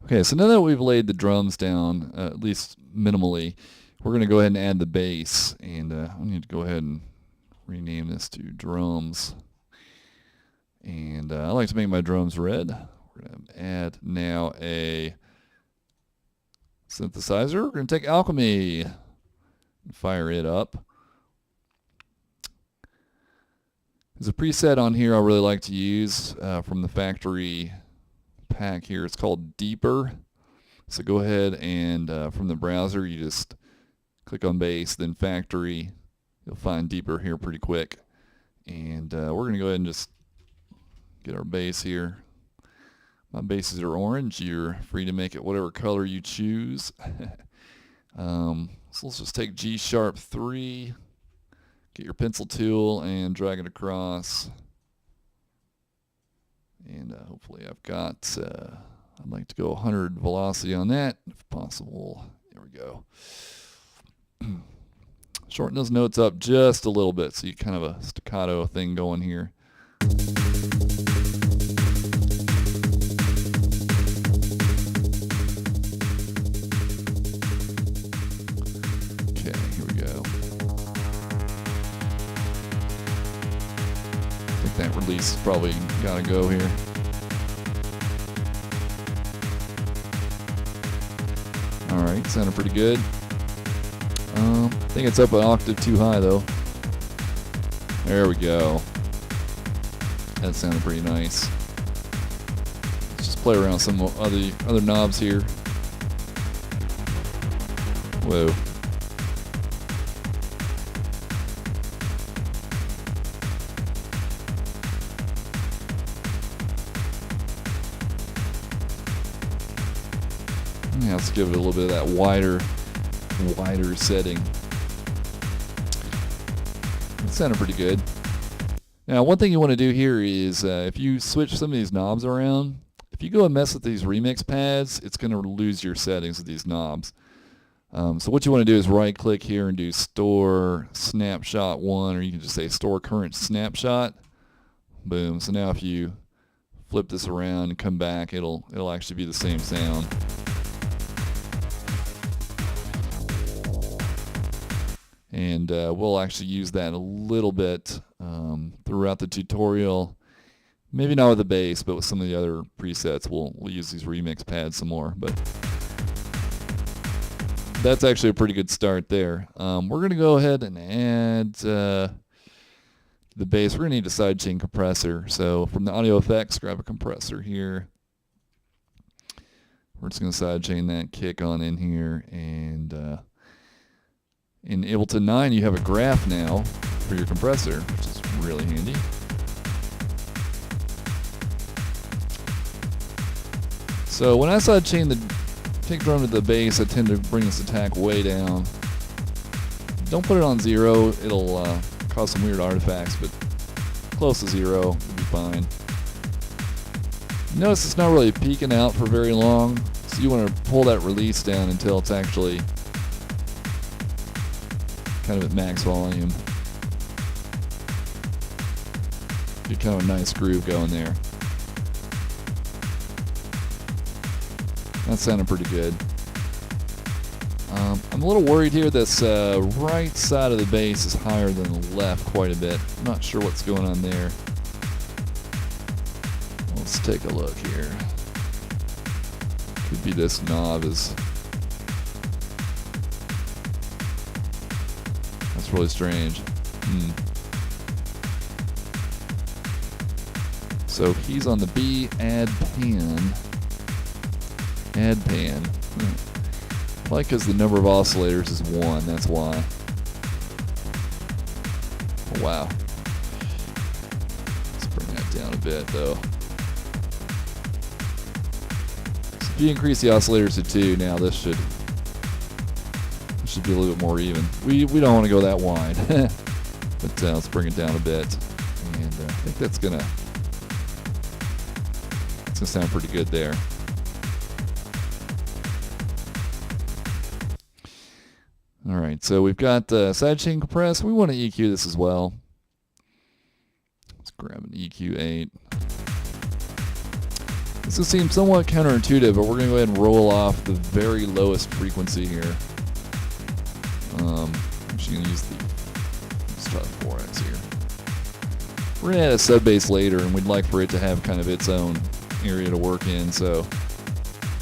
Okay, so now that we've laid the drums down, at least minimally, we're going to go ahead and add the bass. And I need to go ahead and rename this to drums. And I like to make my drums red. We're going to add now a synthesizer. We're going to take Alchemy and fire it up. There's a preset on here I really like to use from the factory pack here. It's called Deeper. So go ahead and from the browser you just click on bass, then factory. You'll find Deeper here pretty quick. And we're going to go ahead and just get our bass here. My basses are orange. You're free to make it whatever color you choose. So let's just take G#3, get your pencil tool and drag it across. And hopefully I've got, I'd like to go 100 velocity on that if possible. There we go. Shorten those notes up just a little bit so you kind of a staccato thing going here. Okay, here we go. I think that release is probably gotta go here. Alright, sounded pretty good. I think it's up an octave too high though. There we go. That sounded pretty nice. Let's just play around with some other knobs here. Whoa. Yeah, let's give it a little bit of that wider setting. It sounded pretty good. Now, one thing you want to do here is if you switch some of these knobs around, if you go and mess with these remix pads, it's going to lose your settings with these knobs. So what you want to do is right click here and do store snapshot 1, or you can just say store current snapshot. Boom. So now if you flip this around and come back, it'll actually be the same sound. And we'll actually use that a little bit throughout the tutorial. Maybe not with the bass, but with some of the other presets, we'll use these remix pads some more. But that's actually a pretty good start there. We're going to go ahead and add the bass. We're going to need a sidechain compressor. So from the audio effects, grab a compressor here. We're just going to sidechain that kick on in here, and in Ableton 9, you have a graph now for your compressor, which is really handy. So when I sidechain the kick drum to the bass, I tend to bring this attack way down. Don't put it on 0, it'll cause some weird artifacts, but close to 0, it'll be fine. Notice it's not really peaking out for very long, so you want to pull that release down until it's actually kind of at max volume. Get kind of a nice groove going there. That sounded pretty good. I'm a little worried here. This right side of the bass is higher than the left quite a bit. I'm not sure what's going on there. Let's take a look here. Could be this knob is... That's really strange. So he's on the B, add pan. Add pan. Probably because the number of oscillators is 1, that's why. Oh, wow. Let's bring that down a bit though. So if you increase the oscillators to 2, now this should be a little bit more even. We don't want to go that wide, but let's bring it down a bit, and I think that's gonna sound pretty good there. All right, so we've got sidechain compress. We want to EQ this as well. Let's grab an EQ8. This will seem somewhat counterintuitive, but we're going to go ahead and roll off the very lowest frequency here. I'm actually going to use let's try the 4x here. We're going to add a sub bass later, and we'd like for it to have kind of its own area to work in, so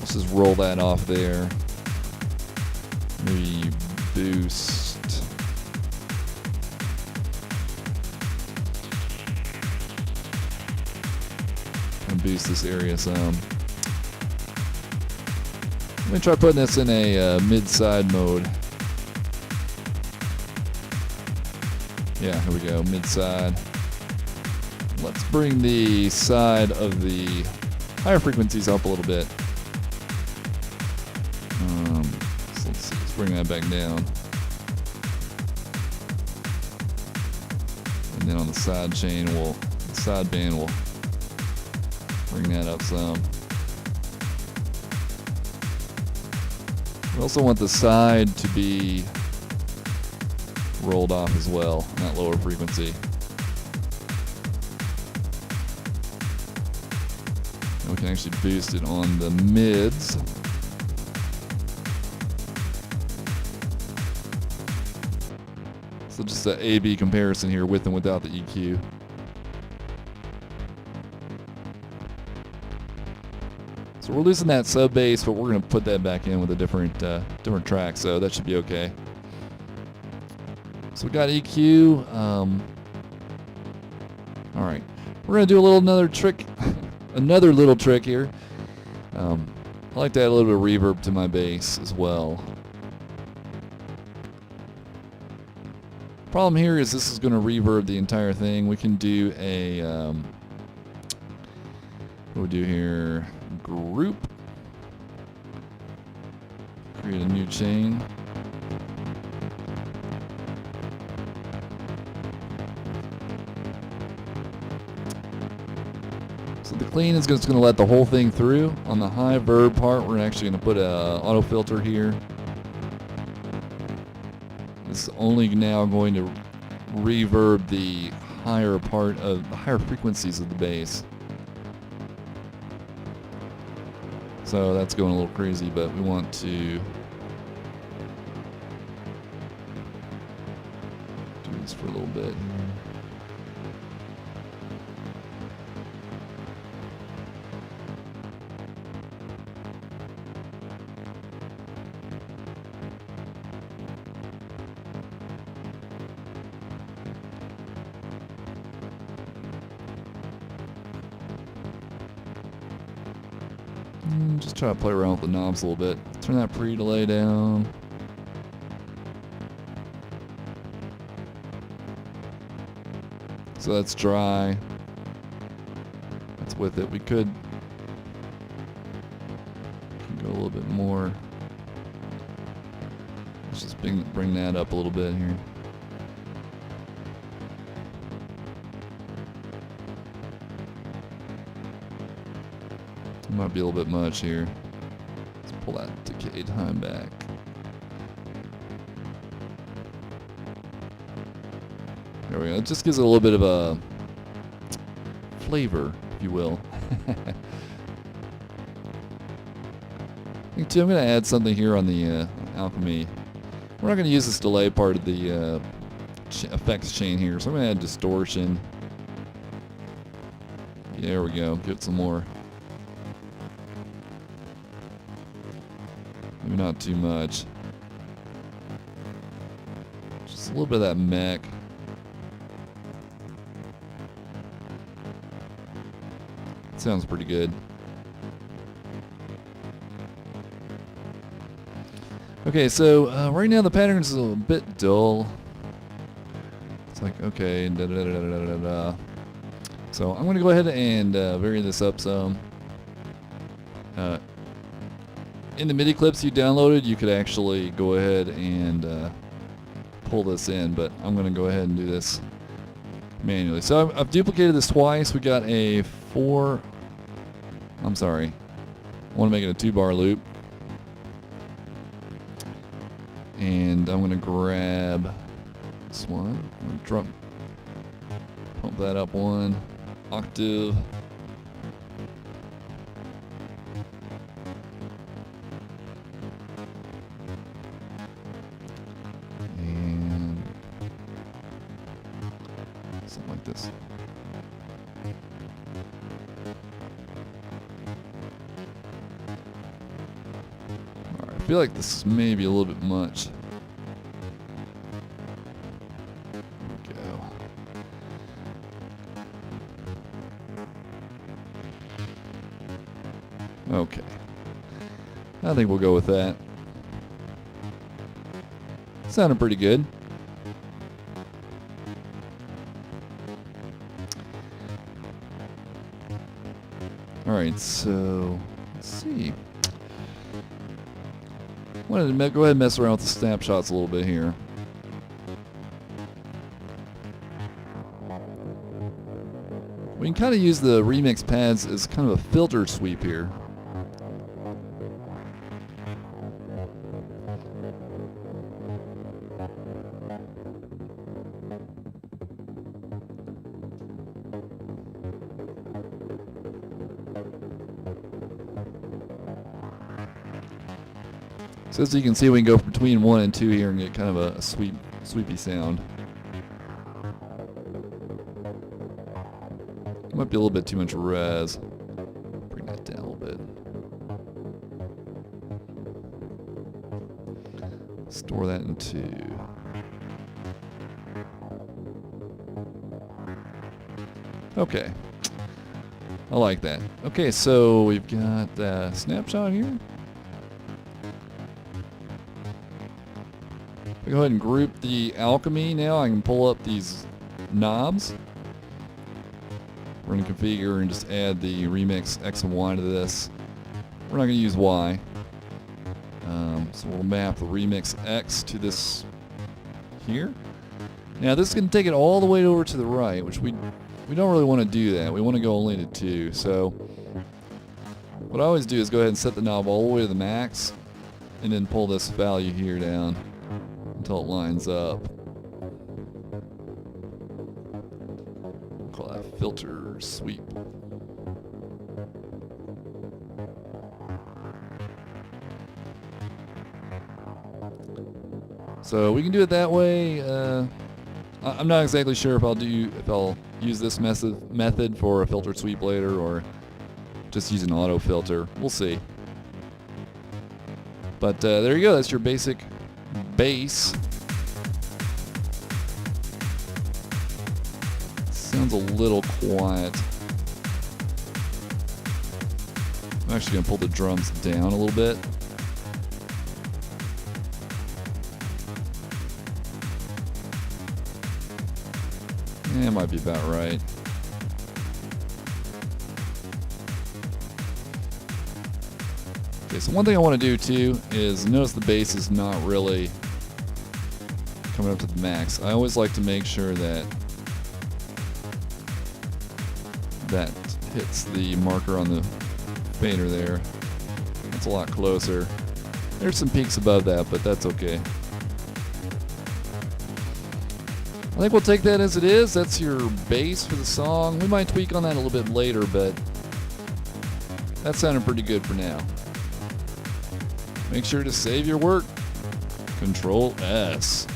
let's just roll that off there. Maybe boost. And boost this area some. I'm going to try putting this in a mid-side mode. Yeah, here we go, mid-side. Let's bring the side of the higher frequencies up a little bit. So let's see, let's bring that back down. And then on the side chain, the side band will bring that up some. We also want the side to be rolled off as well, that lower frequency. And we can actually boost it on the mids. So just an A-B comparison here with and without the EQ. So we're losing that sub bass, but we're going to put that back in with a different track, so that should be okay. So we got EQ. All right, we're going to do another trick, another little trick here. I like to add a little bit of reverb to my bass as well. Problem here is this is going to reverb the entire thing. We can do a what do we do here? Group. Create a new chain. So the clean is just going to let the whole thing through. On the high verb part, we're actually going to put a auto filter here. It's only now going to reverb the higher part of the higher frequencies of the bass. So that's going a little crazy, but we want to do this for a little bit. Just try to play around with the knobs a little bit. Turn that pre-delay down. So that's dry. That's with it. We can go a little bit more. Let's just bring that up a little bit here. Might be a little bit much here. Let's pull that decay time back. There we go. It just gives it a little bit of a flavor, if you will. I think too, I'm going to add something here on the Alchemy. We're not going to use this delay part of the effects chain here, so I'm going to add distortion. There we go. Get some more. Maybe not too much. Just a little bit of that mech. Sounds pretty good. Okay, so right now the pattern is a little bit dull. It's like, okay, da da da da da da da. So I'm going to go ahead and vary this up some. In the MIDI clips you downloaded, you could actually go ahead and pull this in, but I'm going to go ahead and do this manually. So I've duplicated this twice. We got a I want to make it a 2-bar loop. And I'm going to grab this one. I'm going to pump that up 1 octave. Something like this. Alright, I feel like this is maybe a little bit much. There we go. Okay. I think we'll go with that. Sounded pretty good. Alright, so let's see. I wanted to go ahead and mess around with the snapshots a little bit here. We can kind of use the remix pads as kind of a filter sweep here. So as you can see, we can go between 1 and 2 here and get kind of a sweepy sound. Might be a little bit too much res. Bring that down a little bit. Store that in 2. Okay. I like that. Okay, so we've got the snapshot here. We go ahead and group the alchemy now. I can pull up these knobs. We're going to configure and just add the remix X and Y to this. We're not going to use Y. So we'll map the remix X to this here. Now this is going to take it all the way over to the right, which we don't really want to do that. We want to go only to 2. So what I always do is go ahead and set the knob all the way to the max and then pull this value here down until it lines up. Call that filter sweep. So we can do it that way. I'm not exactly sure if I'll use this method for a filter sweep later or just use an auto filter. We'll see. But there you go. That's your basic bass. Sounds a little quiet. I'm actually going to pull the drums down a little bit. Yeah, it might be about right. Okay, so one thing I want to do too is notice the bass is not really coming up to the max. I always like to make sure that that hits the marker on the fader there. That's a lot closer. There's some peaks above that, but that's okay. I think we'll take that as it is. That's your bass for the song. We might tweak on that a little bit later, but that sounded pretty good for now. Make sure to save your work. Control S.